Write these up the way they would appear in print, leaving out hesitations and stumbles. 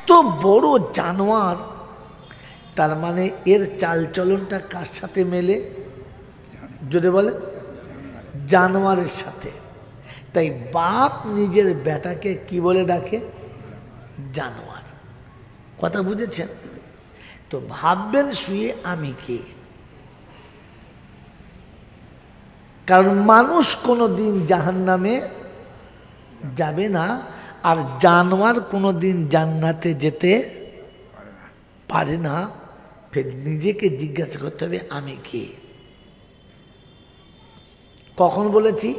এত বড় জানোয়ার, তার মানে এর চালচলনটা কার সাথে মেলে? জোরে বলে, জানোয়ারের সাথে। তাই বাপ নিজের বেটাকে কি বলে ডাকে? জানোয়ার। কথা বুঝেছেন? তো ভাববেন শুয়ে আমি কে? কারণ মানুষ কোনো দিন জাহান্নামে যাবে না, আর জানোয়ার কোনো দিন জান্নাতে যেতে পারে না। ফের নিজেকে জিজ্ঞাসা করতে হবে আমি কে। কখন বলেছি?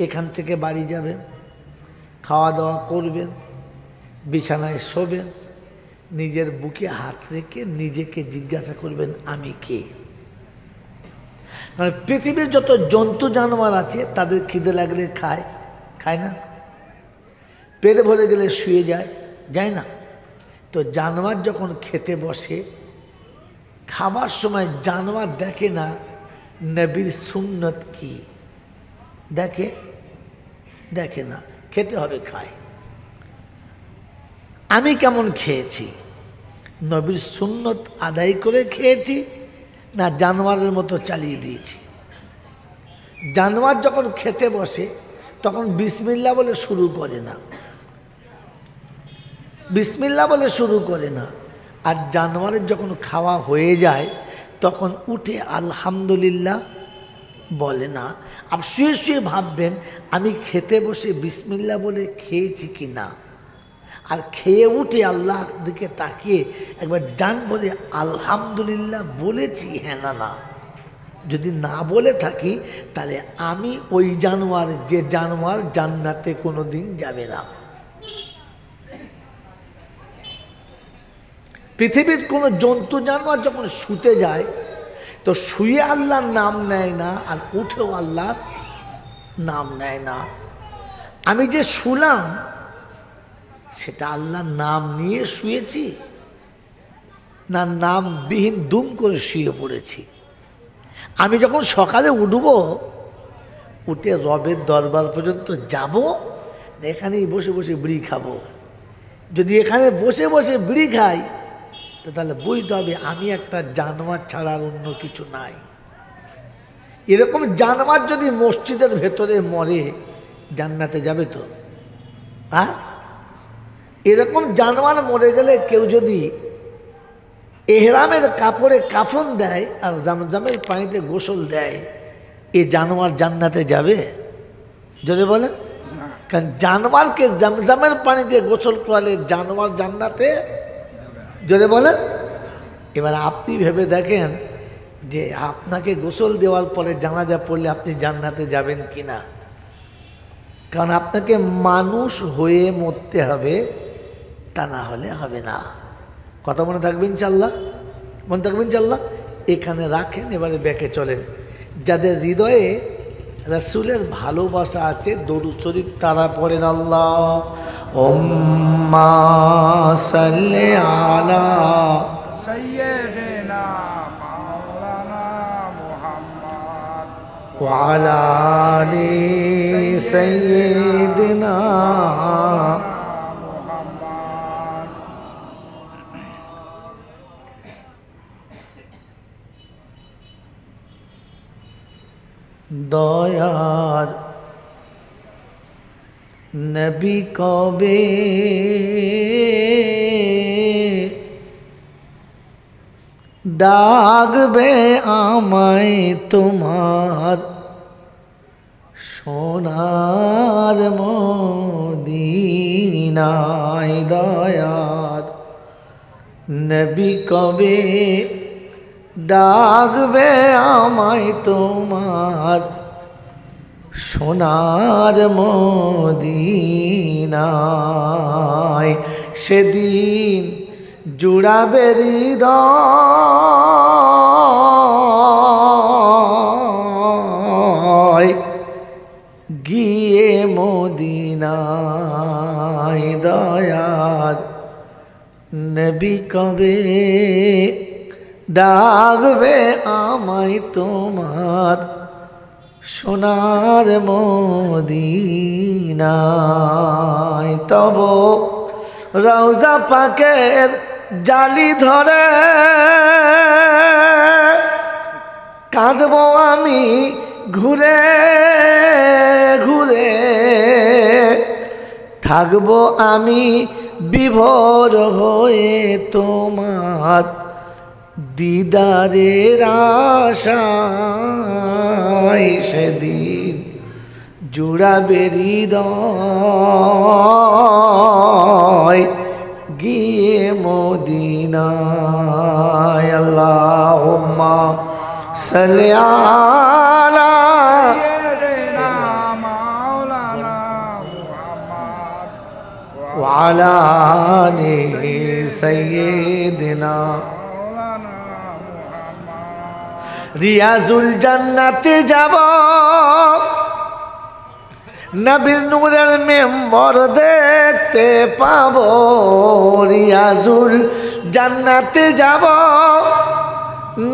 এখান থেকে বাড়ি যাবেন, খাওয়া দাওয়া করবেন, বিছানায় শোবেন, নিজের বুকে হাত রেখে নিজেকে জিজ্ঞাসা করবেন আমি কে। মানে পৃথিবীর যত জন্তু জানোয়ার আছে তাদের খিদে লাগলে খায়, খায় না? পেট ভরে গেলে শুয়ে যায়, যায় না? তো জানোয়ার যখন খেতে বসে, খাবার সময় জানোয়ার দেখে না নবীর সুন্নত কি, দেখে? দেখে না, খেতে হবে, খায়। আমি কেমন খেয়েছি? নবীর সুন্নত আদায় করে খেয়েছি না জানোয়ারের মতো চালিয়ে দিয়েছি? জানোয়ার যখন খেতে বসে তখন বিসমিল্লাহ বলে শুরু করে না, বিসমিল্লাহ বলে শুরু করে না। আর জানোয়ারের যখন খাওয়া হয়ে যায় তখন উঠে আলহামদুলিল্লাহ বলে না। আর শুয়ে শুয়ে ভাববেন আমি খেতে বসে বিসমিল্লাহ বলে খেয়েছি কি না, আর খেয়ে উঠে আল্লাহর দিকে তাকিয়ে একবার জান বলে আলহামদুলিল্লাহ বলেছি হ্যাঁ না না। যদি না বলে থাকি তাহলে আমি ওই জানোয়ার, যে জানোয়ার জান্নাতে কোনো দিন যাবে না। পৃথিবীর কোনো জন্তু জানোয়ার যখন শুতে যায় তো শুয়ে আল্লাহর নাম নেয় না, আর উঠেও আল্লাহর নাম নেয় না। আমি যে শুলাম সেটা আল্লাহর নাম নিয়ে শুয়েছি না নামবিহীন দুম করে শুয়ে পড়েছি? আমি যখন সকালে উঠব, উঠে রবের দরবার পর্যন্ত যাব, এখানেই বসে বসে বিড়ি খাবো। যদি এখানে বসে বসে বিড়ি খাই তো তাহলে বুঝতে হবে আমি একটা জানোয়ার ছাড়া আর অন্য কিছু নাই। এরকম জানোয়ার যদি মসজিদের ভেতরে মরে জান্নাতে যাবে তো? হ্যাঁ, এরকম জানোয়ার মরে গেলে কেউ যদি এহরামের কাপড়ে কাফন দেয় আর জামজামের পানিতে গোসল দেয়, এ জানোয়ার জান্নাতে যাবে? যদি বলে, কারণ জানোয়ারকে জামজামের পানিতে গোসল করালে জানোয়ার জান্নাতে, যদি বলে। এবার আপনি ভেবে দেখেন যে আপনাকে গোসল দেওয়ার পরে জানাজা পড়লে আপনি জান্নাতে যাবেন কিনা? কারণ আপনাকে মানুষ হয়ে মরতে হবে, তা না হলে হবে না। কথা মনে থাকবে ইনশাল্লাহ? মনে থাকবে ইনশাল্লাহ? এখানে রাখেন, এবারে ব্যাকে চলেন। যাদের হৃদয়ে রাসূলের ভালোবাসা আছে দরুদ শরীফ তারা পড়েন আল্লাহুম্মা সাল্লি আলা সাইয়্যিদিনা মাওলানা মুহাম্মদ ওয়া আলা আলি সাইয়্যিদিনা দয়ার নবী কবে ডাকবে আমায় তোমার সোনার মদিনায়? দয়ার নবী কবে ডাকবে আমায় তোমার সোনার মদিনায়? সেদিন জুড়াবে হৃদয় গিয়ে মদিনায়। দয়ার নবী কবে ডাকবে আমায় তোমার সোনার মদিনায়? তব রওজা পাকের জালি ধরে কাঁদবো আমি ঘুরে ঘুরে, থাকবো আমি বিভোর হয়ে তোমার দিদারের আশায়। সেদিন জুড়াবে হৃদয় গিয়ে মদিনায়। আল্লাহুম্মা সাল্লি আলা ওয়া আলা আলি সাইয়্যিদিনা। রিয়াজুল জান্নাতে যাব, নবীর নূরের মেম্বর দেখতে পাবো। রিয়াজুল জান্নাতে যাব,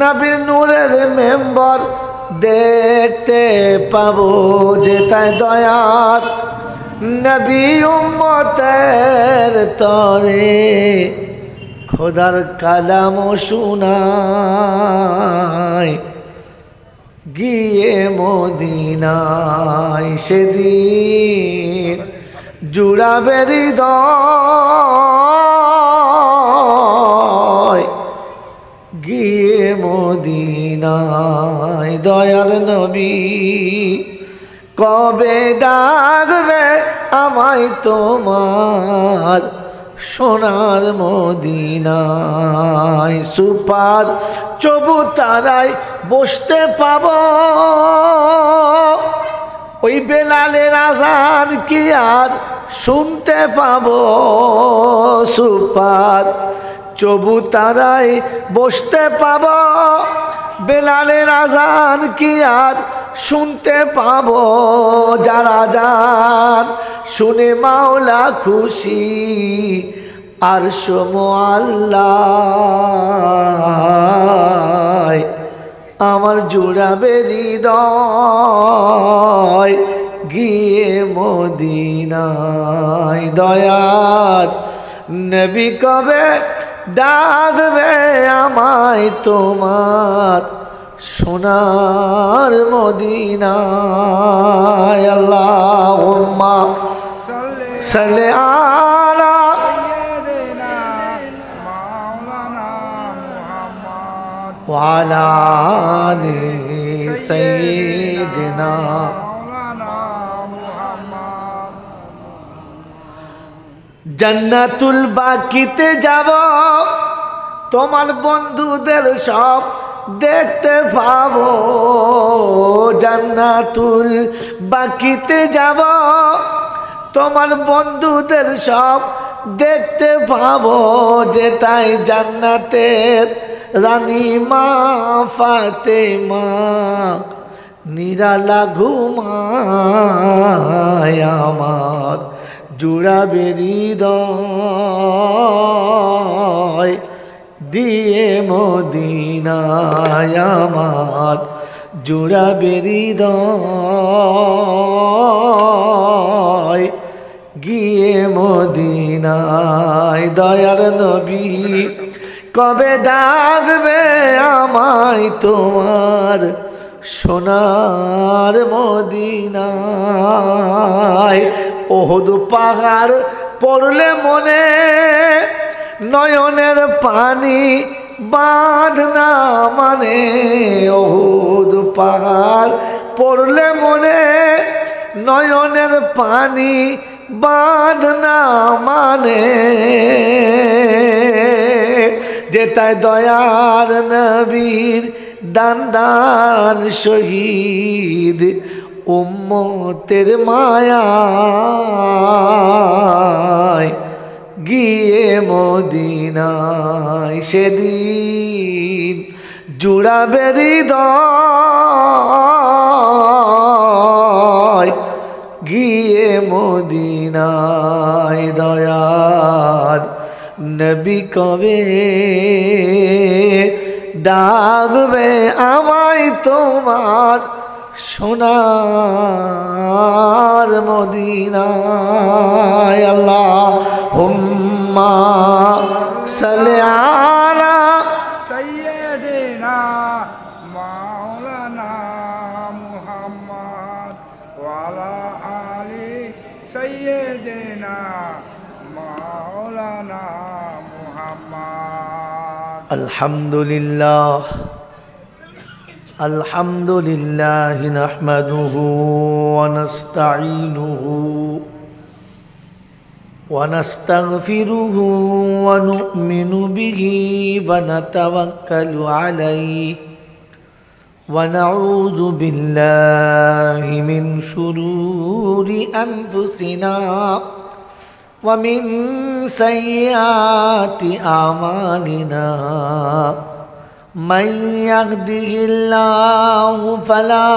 নবীর নূরের মেম্বর দেখতে পাবো। যেতায় দয়ার নবী উম্মতের তরে খোদার কালাম শোনায় গিয়ে মদিনায়। সেদিন জুড়াবে হৃদয় গিয়ে মদিনায়। দয়াল নবী কবে ডাকবে আমায় তোমার সোনার মদিনায়। সুপার চবুতারায় বসতে পাবো, ওই বেলালের আজান কি আর শুনতে পাবো। সুপার চবুতারায় বসতে পাবো, বেলালের আজান কি আর শুনতে পাবো। যারা যান শুনে মাওলা খুশি, আর আল্লাহ আমার জুড়াবে হৃদয় গিয়ে মদিনায়। দয়ার নবী কবে ডাকবে আমায় তোমার সোনার মদিনায়। আল্লাহুম্মা সাল্লি আলা ওয়া আলা আলি সাইয়্যিদিনা। জান্নাতুল বাকিতে যাব, তোমার বন্ধুদের সব দেখতে পাবো। জান্নাতুল বাকিতে যাব, তোমার বন্ধুদের সব দেখতে পাবো। যেতাই জান্নাতের রানী মা ফাতেমা নিরালা ঘুমায় আমার জুড়াবে হৃদয় দিয়ে মদিনায়। আমার জুড়াবে হৃদয় গিয়ে মদিনায়। দয়ার নবী কবে ডাকবে আমায় তোমার সোনার মদিনায়। ওহুদ পাহাড় পড়লে মনে নয়নের পানি বাঁধ না মানে। ওহুদ পাহাড় পড়লে মনে নয়নের পানি বাঁধ না মানে। যেতায় দয়ার নবীর দান দান শহীদ উম্মতের মায়ায় গিয়ে মদিনায়। সেদিন জুড়াবে হৃদয় গিয়ে মদিনায়। দয়ার নবী কবে ডাকবে আমায় তোমার সোনার মদিনায়। আল্লাহুম্মা صل على سيدنا مولانا محمد وعلى آل سيدنا مولانا محمد. الحمد لله الحمد لله نحمده ونستعينه ونستغفره ونؤمن به ونتوكل عليه ونعوذ بالله من شرور أنفسنا ومن سيئات أعمالنا من يهده الله فلا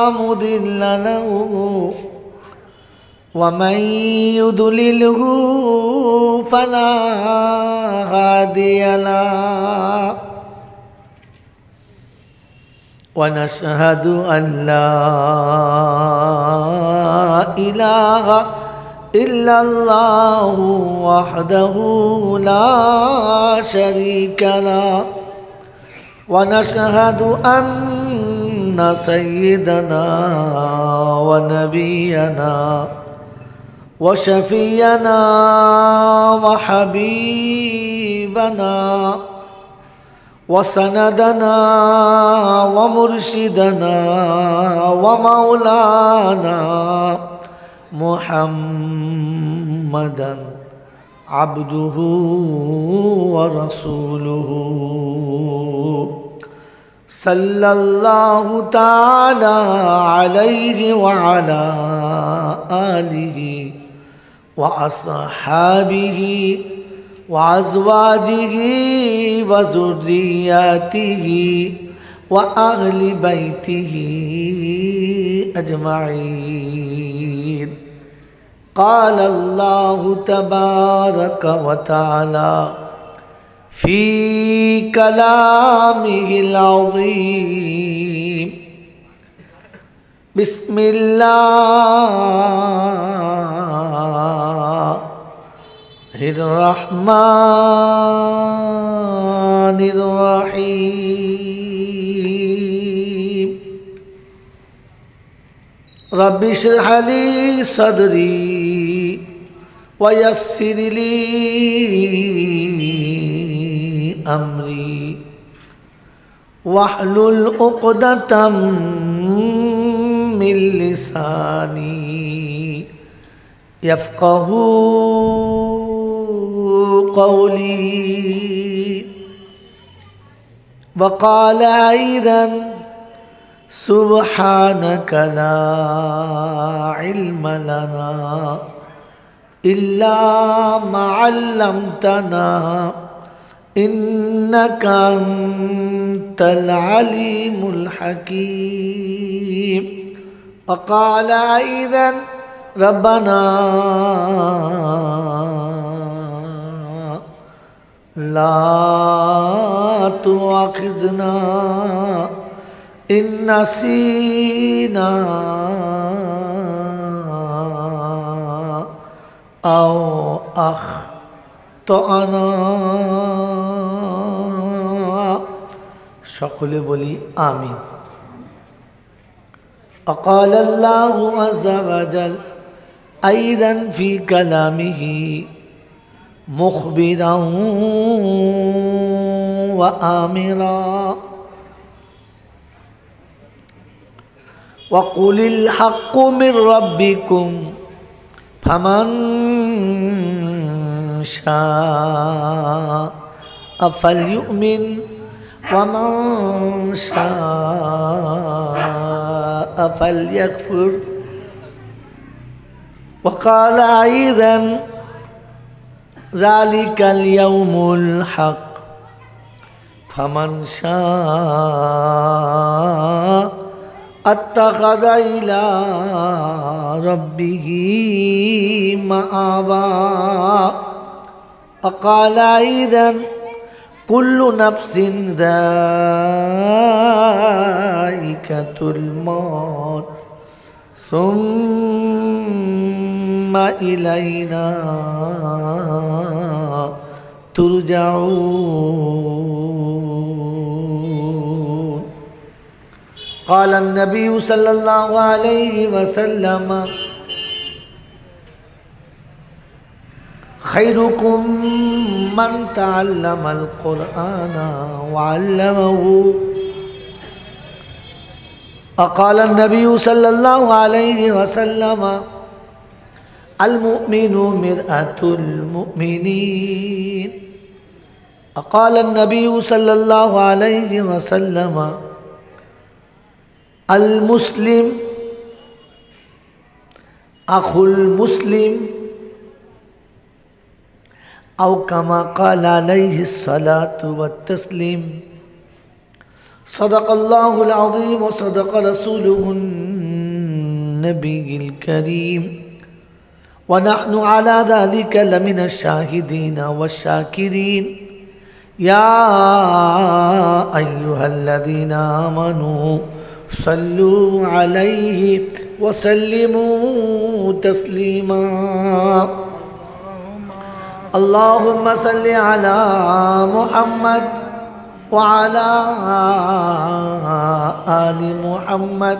مضل له ومن يضلله فلا هادي له ونشهد أن لا إله إلا الله وحده لا شريك له ونشهد أن سيدنا ونبينا وشفينا وحبيبنا وسندنا ومرشدنا ومولانا محمدا عبده ورسوله صلى الله تعالى عليه وعلى آله وأصحابه وأزواجه وذرياته وأهل بيته أجمعين. قال الله تبارك وتعالى في كلامه العظيم بسم الله الرحمن الرحيم رب اشرح لي صدري ويسر لي أمري واحلل عقدة من لساني يفقه قولي. وقال أيضا سبحانك لا علم لنا إلا ما علمتنا إنك أنت العليم الحكيم. وقال أيضا ربنا لا تؤاخذنا إن نسينا أو أخطأنا. সকলে বলি আমিন। وقال الله عز وجل أيضا في كلامه مخبرا وآمرا وقل الحق من ربكم فمن شاء فليؤمن ومن شاء فليكفر. وقال أيضا ذلك اليوم الحق فمن شاء اتخذ إلى ربه مآبا. وقال أيضا كل نفس ذائقة الموت ثم إلينا ترجعون. قال النبي صلى الله عليه وسلم خيركم من تعلم القرآن وعلمه. وقال النبي صلى الله عليه وسلم المؤمن مرآة المؤمنين. وقال النبي صلى الله عليه وسلم المسلم أخو المسلم أو كما قال عليه الصلاة والتسليم. صدق الله العظيم وصدق رسوله النبي الكريم ونحن على ذلك لمن الشاهدين والشاكرين. يا أيها الذين آمنوا صلوا عليه وسلموا تسليما. اللهم صل على محمد وعلى آل محمد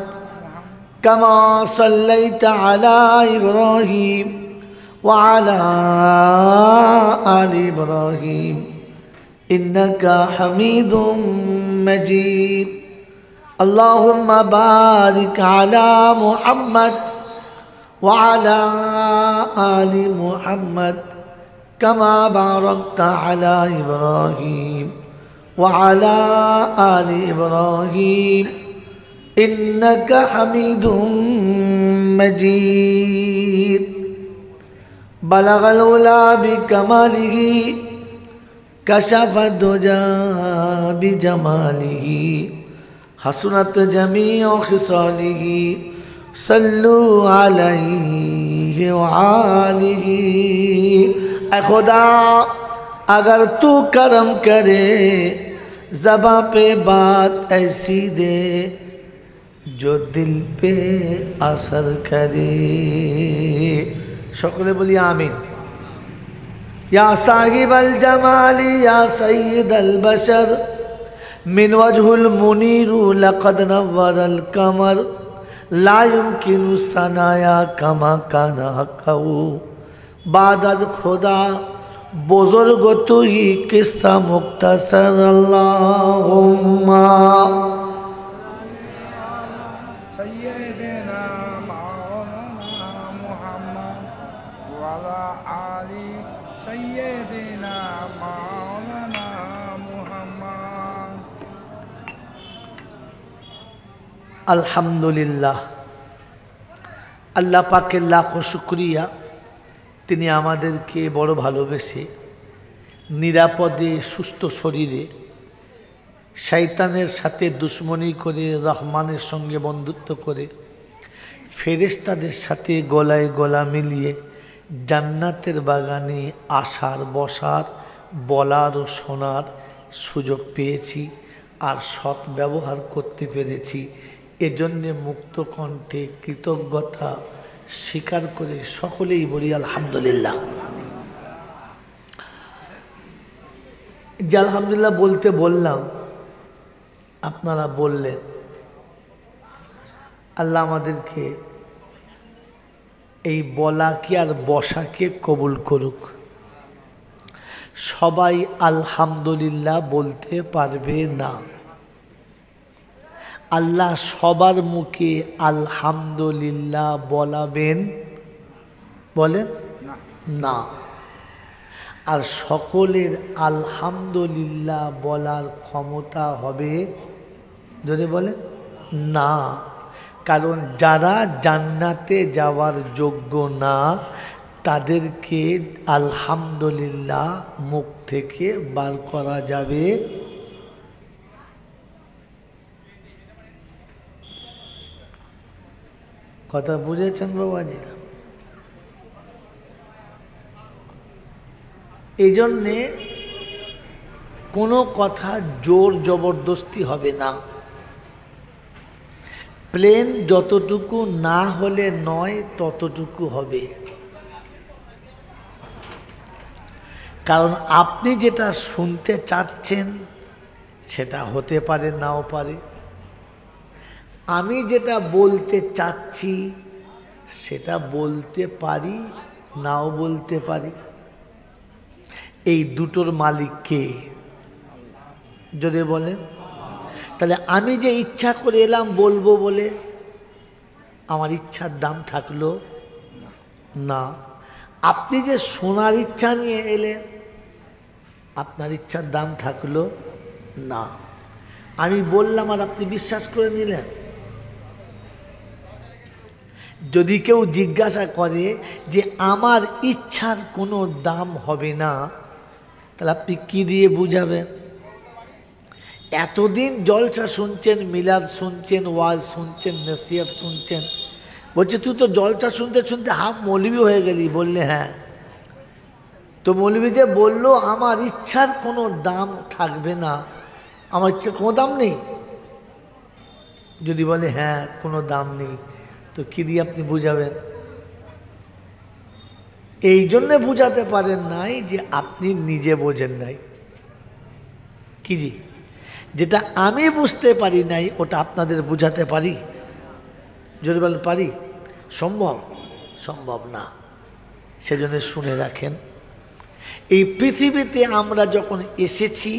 كما صليت على إبراهيم وعلى آل إبراهيم إنك حميد مجيد. اللهم بارك على محمد وعلى آل محمد كما باركت على إبراهيم وعلى آل إبراهيم إنك حميد مجيد. بلغ العلا بكماله كشف الدجى بجماله حسنت جميع خصاله صلوا عليه وآله. ऐ खुदा अगर तू करम करे ज़बां पे बात ऐसी दे जो दिल पे असर करे. সকলে বলি আমিন. या साहिब अल जमाली या सय्यद अल बशर मिन वजहुल मुनीरु लक़द नव्वरल कमर ला युमकिनु सनाया कमा काना हक़्क़हु. बादल खुदा बुजुर्ग तू ही किस्सा मुख्तसर. अल्लाहुम्मा सय्यदना मौलाना मुहम्मद वाला आली सय्यदना मौलाना मुहम्मद. আলহামদুলিল্লাহ, আল্লাহ পাকের লাখো শুকরিয়া, তিনি আমাদেরকে বড় ভালোবেসে নিরাপদে সুস্থ শরীরে শয়তানের সাথে দুশ্মনী করে রহমানের সঙ্গে বন্ধুত্ব করে ফেরেশতাদের সাথে গলায় গলা মিলিয়ে জান্নাতের বাগানে আসার বসার বলার ও শোনার সুযোগ পেয়েছি আর সৎ ব্যবহার করতে পেরেছি। এজন্যে মুক্ত কণ্ঠে কৃতজ্ঞতা স্বীকার করে সকলেই বলি আলহামদুলিল্লাহ। যে আলহামদুলিল্লাহ বলতে বললাম, আপনারা বললেন, আল্লাহ আমাদেরকে এই বলাকে আর বসাকে কবুল করুক। সবাই আলহামদুলিল্লাহ বলতে পারবে না। আল্লাহ সবার মুখে আলহামদুলিল্লাহ বলাবেন, বলেন না। আর সকলের আলহামদুলিল্লাহ বলার ক্ষমতা হবে, যদি বলে না। কারণ যারা জান্নাতে যাওয়ার যোগ্য না তাদেরকে আলহামদুলিল্লাহ মুখ থেকে বার করা যাবে। কথা বুঝেছেন বাবাজিরা? এই জন্যে কোনো কথা জোর জবরদস্তি হবে না। প্লেন যতটুকু না হলে নয় ততটুকু হবে। কারণ আপনি যেটা শুনতে চাচ্ছেন সেটা হতে পারে নাও পারে, আমি যেটা বলতে চাচ্ছি সেটা বলতে পারি নাও বলতে পারি। এই দুটোর মালিক কে যদি বলেন? তাহলে আমি যে ইচ্ছা করে এলাম বলবো বলে আমার ইচ্ছার দাম থাকলো না। আপনি যে শোনার ইচ্ছা নিয়ে এলেন আপনার ইচ্ছার দাম থাকলো না। আমি বললাম আর আপনি বিশ্বাস করে নিলেন। যদি কেউ জিজ্ঞাসা করে যে আমার ইচ্ছার কোনো দাম হবে না, তাহলে আপনি কি দিয়ে বুঝাবেন? এতদিন জলসা শুনছেন, মিলাদ শুনছেন, ওয়াজ শুনছেন, নসিহত শুনছেন, বলছে তুই তো জলসা শুনতে শুনতে হাফ মৌলবি হয়ে গেলি। বললে হ্যাঁ। তো মৌলবি যে বললো আমার ইচ্ছার কোনো দাম থাকবে না, আমার ইচ্ছার কোনো দাম নেই, যদি বলে হ্যাঁ কোনো দাম নেই, তো কি দিয়ে আপনি বুঝাবেন? এই জন্যে বুঝাতে পারেন নাই যে আপনি নিজে বোঝেন নাই। কি জি? যেটা আমি বুঝতে পারি নাই ওটা আপনাদের বুঝাতে পারি? যদি বলেন পারি, সম্ভব? সম্ভব না। সেজন্য শুনে রাখেন, এই পৃথিবীতে আমরা যখন এসেছি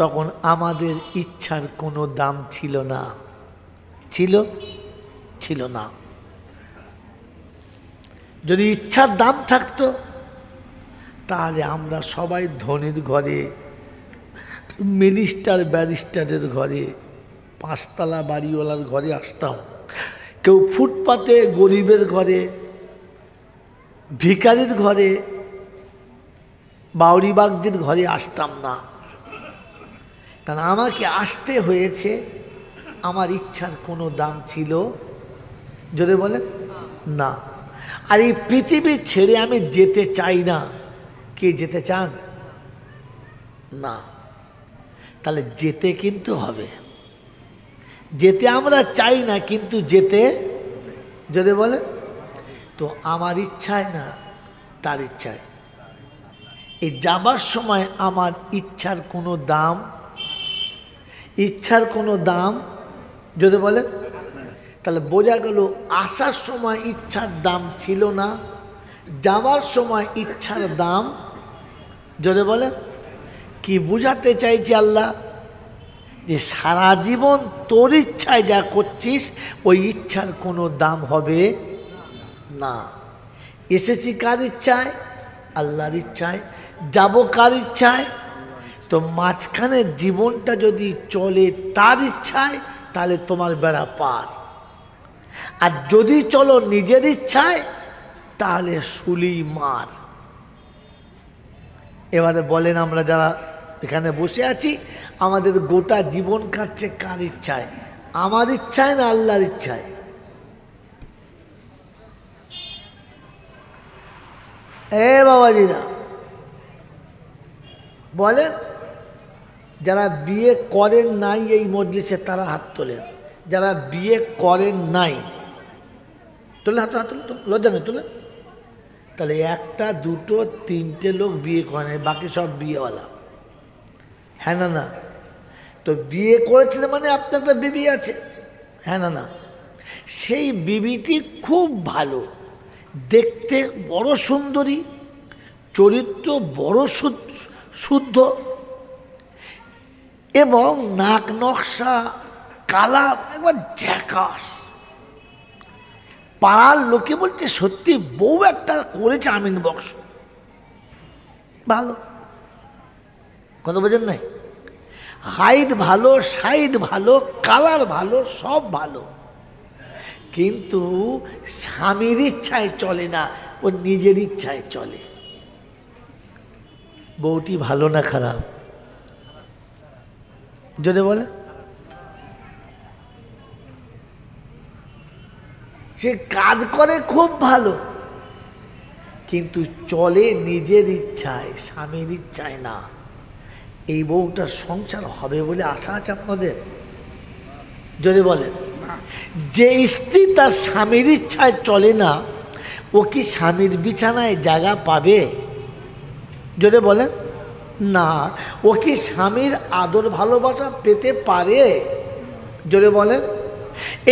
তখন আমাদের ইচ্ছার কোনো দাম ছিল না। ছিল? ছিল না। যদি ইচ্ছার দাম থাকতো তাহলে আমরা সবাই ধনীর ঘরে, মিনিস্টার ব্যারিস্টারের ঘরে, পাঁচতলা বাড়িওয়ালার ঘরে আসতাম। কেউ ফুটপাতে গরিবের ঘরে, ভিখারির ঘরে, বাউরিবাগদের ঘরে আসতাম না। কারণ আমাকে আসতে হয়েছে, আমার ইচ্ছার কোনো দাম ছিল যদি বলে না। আর এই পৃথিবী ছেড়ে আমি যেতে চাই না। কে যেতে চান? না। তাহলে যেতে কিন্তু হবে। যেতে আমরা চাই না, কিন্তু যেতে যদি বলে তো আমার ইচ্ছায় না তার ইচ্ছায়। এই যাবার সময় আমার ইচ্ছার কোনো দাম, ইচ্ছার কোনো দাম যদি বলে, তাহলে বোঝা গেল আসার সময় ইচ্ছার দাম ছিল না, যাওয়ার সময় ইচ্ছার দাম যদি বলে। কি বুঝাতে চাইছে আল্লাহ? যে সারা জীবন তোর ইচ্ছায় যা করছিস ওই ইচ্ছার কোনো দাম হবে না। এসেছি কার ইচ্ছায়? আল্লাহর ইচ্ছায়। যাব কার ইচ্ছায়? তো মাঝখানের জীবনটা যদি চলে তার ইচ্ছায় তাহলে তোমার বেড়া পার। আর যদি চলো নিজের ইচ্ছায় তাহলে শুলি মার। এবারে বলেন, আমরা যারা এখানে বসে আছি আমাদের গোটা জীবন কাটছে কার ইচ্ছায়? আমার ইচ্ছায় না আল্লাহর ইচ্ছায়? এ বাবাজিরা বলেন, যারা বিয়ে করেন নাই এই মজলিসে তারা হাত তোলেন। যারা বিয়ে করেন নাই তোলে হাত, হাত তোলে, লজ্জা নেই তোলে। তাহলে একটা দুটো তিনটে লোক বিয়ে করে নাই, বাকি সব বিয়েওয়ালা। হ্যাঁ না না? তো বিয়ে করেছিল মানে আপনার একটা বিবি আছে। হ্যাঁ না না? সেই বিবিটি খুব ভালো, দেখতে বড় সুন্দরী, চরিত্র বড় শুদ্ধ, এবং নাক নকশা কালা একবার ঝ্যাকাস। পাড়ার লোকে বলছে সত্যি বউ একটা করেছে আমিন বংশ। ভালো, কথা বোঝেন নাই? হাইট ভালো, সাইড ভালো, কালার ভালো, সব ভালো, কিন্তু স্বামীর ইচ্ছায় চলে না, ও নিজের ইচ্ছায় চলে। বউটি ভালো না খারাপ যদি বলে? সে কাজ করে খুব ভালো, কিন্তু চলে নিজের ইচ্ছায়, স্বামীর ইচ্ছায় না। এই বউটার সংসার হবে বলে আশা আছে আপনাদের? যদি বলেন, যে স্ত্রী তার স্বামীর ইচ্ছায় চলে না ও কি স্বামীর বিছানায় জায়গা পাবে? যদি বলেন না, ও কি স্বামীর আদর ভালোবাসা পেতে পারে? যদি বলেন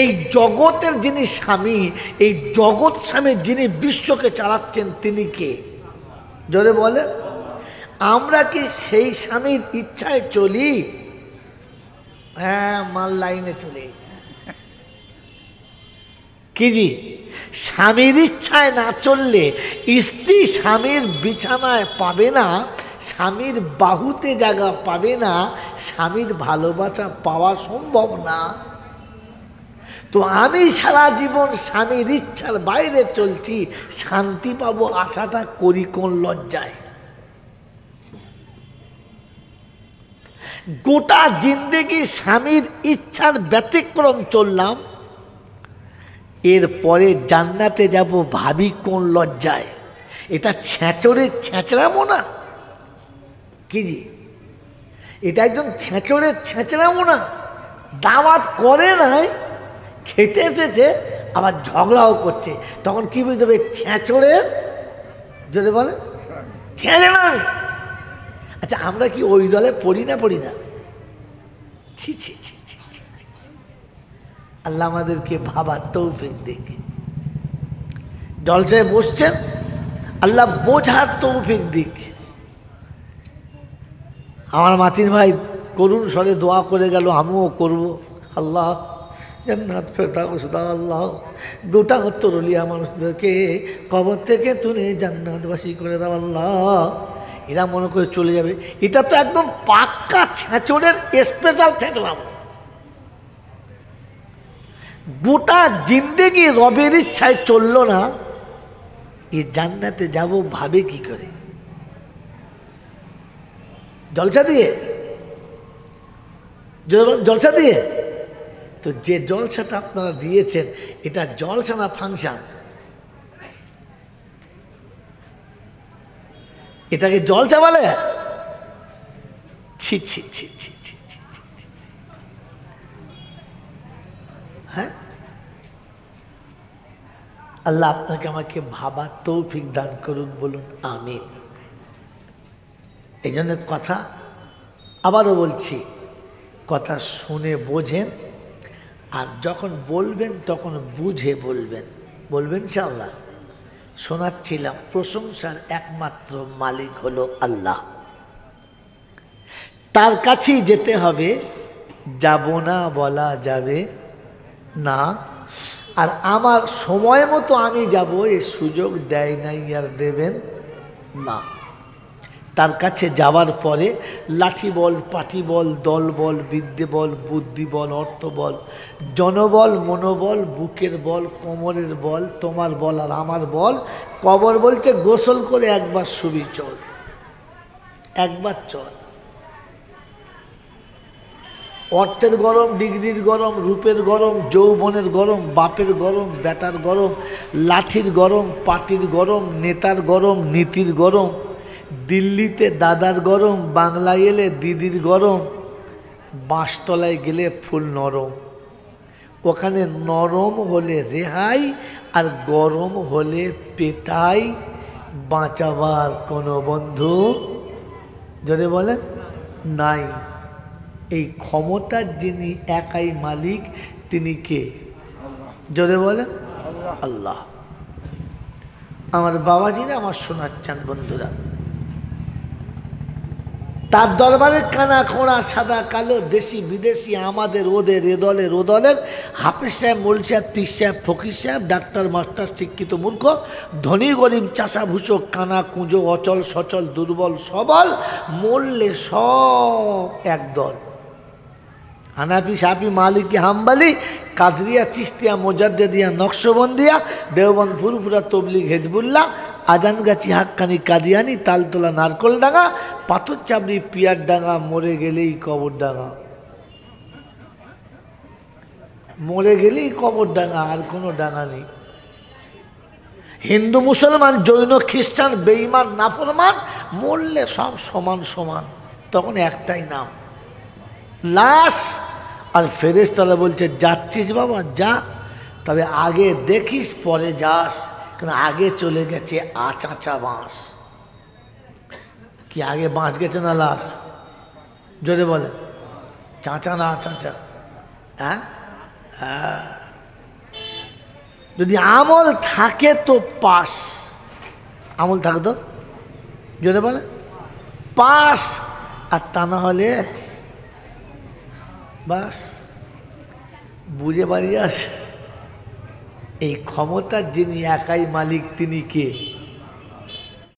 এই জগতের যিনি স্বামী, এই জগৎ স্বামী যিনি বিশ্বকে চালাচ্ছেন তিনি কে? যদি বলেন আমরা কি সেই স্বামীর ইচ্ছায় চলি? হ্যাঁ, মাল লাইনে চলে কি জি, স্বামীর ইচ্ছায় না চললে স্ত্রী স্বামীর বিছানায় পাবে না, স্বামীর বাহুতে জায়গা পাবে না, স্বামীর ভালোবাসা পাওয়া সম্ভব না। তো আমি সারা জীবন স্বামীর ইচ্ছার বাইরে চলছি, শান্তি পাবো আশাটা করি কোন লজ্জায়? গোটা জিন্দেগি স্বামীর ইচ্ছার ব্যতিক্রম চললাম, এরপরে জান্নাতে যাব ভাবি কোন লজ্জায়? এটা ছেঁচড়ের ছেঁচড়ামো না কি জি? এটা একজন ছেঁচড়ের ছেঁচড়ামো না? দাওয়াত করে নাই, খেতে এসেছে, আবার ঝগড়াও করছে, তখন কি বুঝতে হবে? ছেঁচড়ের, যদি বলে ছেঁচড়ামি। আচ্ছা, আমরা কি ওই দলে পড়ি না? পড়ি না? ছি ছি ছি ছি ছি ছি। আল্লাহ আমাদেরকে ভাবার তৌফিক দিক। জলসায় বসছেন, আল্লাহ বোঝার তৌফিক দিক। আমার মাতিন ভাই করুণ স্বরে দোয়া করে গেল, আমিও করব। আল্লাহ জান্নাত ফেরদাউস দাও আল্লাহ, গোটা তরুলিয়া মানুষদেরকে কবর থেকে তুলে জান্নাতবাসী করে দাও আল্লাহ। এরা মনে করে চলে যাবে, এটা তো একদম পাক্কা ছেঁচড়ের স্পেশাল ছেঁচড়াম। গোটা জিন্দেগি রবের ইচ্ছায় চললো না, এ জান্নাতে যাব ভাবে কি করে? জলসা দিয়ে? জলসা দিয়ে? তো যে জলসাটা আপনারা দিয়েছেন, এটা জলসা না ফাংশন? এটাকে জলসা বলে? ছি ছি ছি ছি ছি ছি। হ্যাঁ, আল্লাহ আপনাকে আমাকে ভাবার তৌফিক দান করুন, বলুন আমিন। এই জন্য কথা আবারও বলছি, কথা শুনে বোঝেন, আর যখন বলবেন তখন বুঝে বলবেন। বলবেন ইনশাআল্লাহ। শোনাচ্ছিলাম, প্রশংসার একমাত্র মালিক হলো আল্লাহ, তার কাছেই যেতে হবে, যাব না বলা যাবে না। আর আমার সময় মতো আমি যাব, এই সুযোগ দেয় নাই আর দেবেন না। তার কাছে যাওয়ার পরে লাঠি বল, পাটি বল, দল বল, বিদ্যে বল, বুদ্ধি বল, অর্থ বল, জনবল, মনোবল, বুকের বল, কোমরের বল, তোমার বল আর আমার বল। কবর বলছে গোসল করে একবার শুবি চল, একবার চল। অর্থের গরম, ডিগ্রির গরম, রূপের গরম, যৌবনের গরম, বাপের গরম, বেটার গরম, লাঠির গরম, পাটির গরম, নেতার গরম, নীতির গরম, দিল্লিতে দাদার গরম, বাংলায় এলে দিদির গরম, বাঁশতলায় গেলে ফুল নরম। ওখানে নরম হলে রেহাই, আর গরম হলে পেটাই। বাঁচাবার কোনো বন্ধু যদি বলে নাই। এই ক্ষমতার যিনি একাই মালিক, তিনি কে? যদি বলে আল্লাহ। আমার বাবাজিরা আমার শোনাচ্ছেন বন্ধুরা, তার দরবারে কানা খোঁড়া, সাদা কালো, দেশি বিদেশি, আমাদের ওদের, এ দলের ও দলের, হাফিজ সাহেব, মোল সাহেব, পীর সাহেব, ফকির সাহেব, ডাক্তার মাস্টার, শিক্ষিত মূর্খ, ধনী গরিব, চাষা ভুষো, কানা কুঁজো, অচল সচল, দুর্বল সবল, মরলে সব একদল। হানাফি, সাফি, মালিকি, হাম্বালি, কাদরিয়া, চিস্তিয়া, মোজাদ্দেদিয়া, নকশবন্দিয়া, দেওবন্দ, ফুরফুরা, তবলিগ, হেজবুল্লাহ, আজানগাছি, হাক্কানি, কাদিয়ানি, তালতলা, নারকলডাঙ্গা, পাথর চাবড়ি, পিয়ার ডাঙ্গা, মরে গেলেই কবর ডাঙ্গা। মরে গেলেই কবর ডাঙ্গা, আর কোনো ডাঙ্গা নেই। হিন্দু, মুসলমান, জৈন, খ্রিস্টান, বেঈমান, নাফরমান, মরলে সব সমান সমান, তখন একটাই নাম, লাশ। আর ফেরেশতারা বলছে যাচ্ছিস বাবা যা, তবে আগে দেখিস পরে যাস, কারণ আগে চলে গেছে আচাচা বাঁশ। কি আগে বাঁচ গেছে না লাশ? জোরে বলে, চাঁচা না চাঁচা? হ্যাঁ হ্যাঁ, যদি আমল থাকে তো পাস, আমল থাকে তো জোরে বলে পাস, আর তা না হলে বাস বুঝে বাড়ি আস। এই ক্ষমতার যিনি একাই মালিক তিনি কে?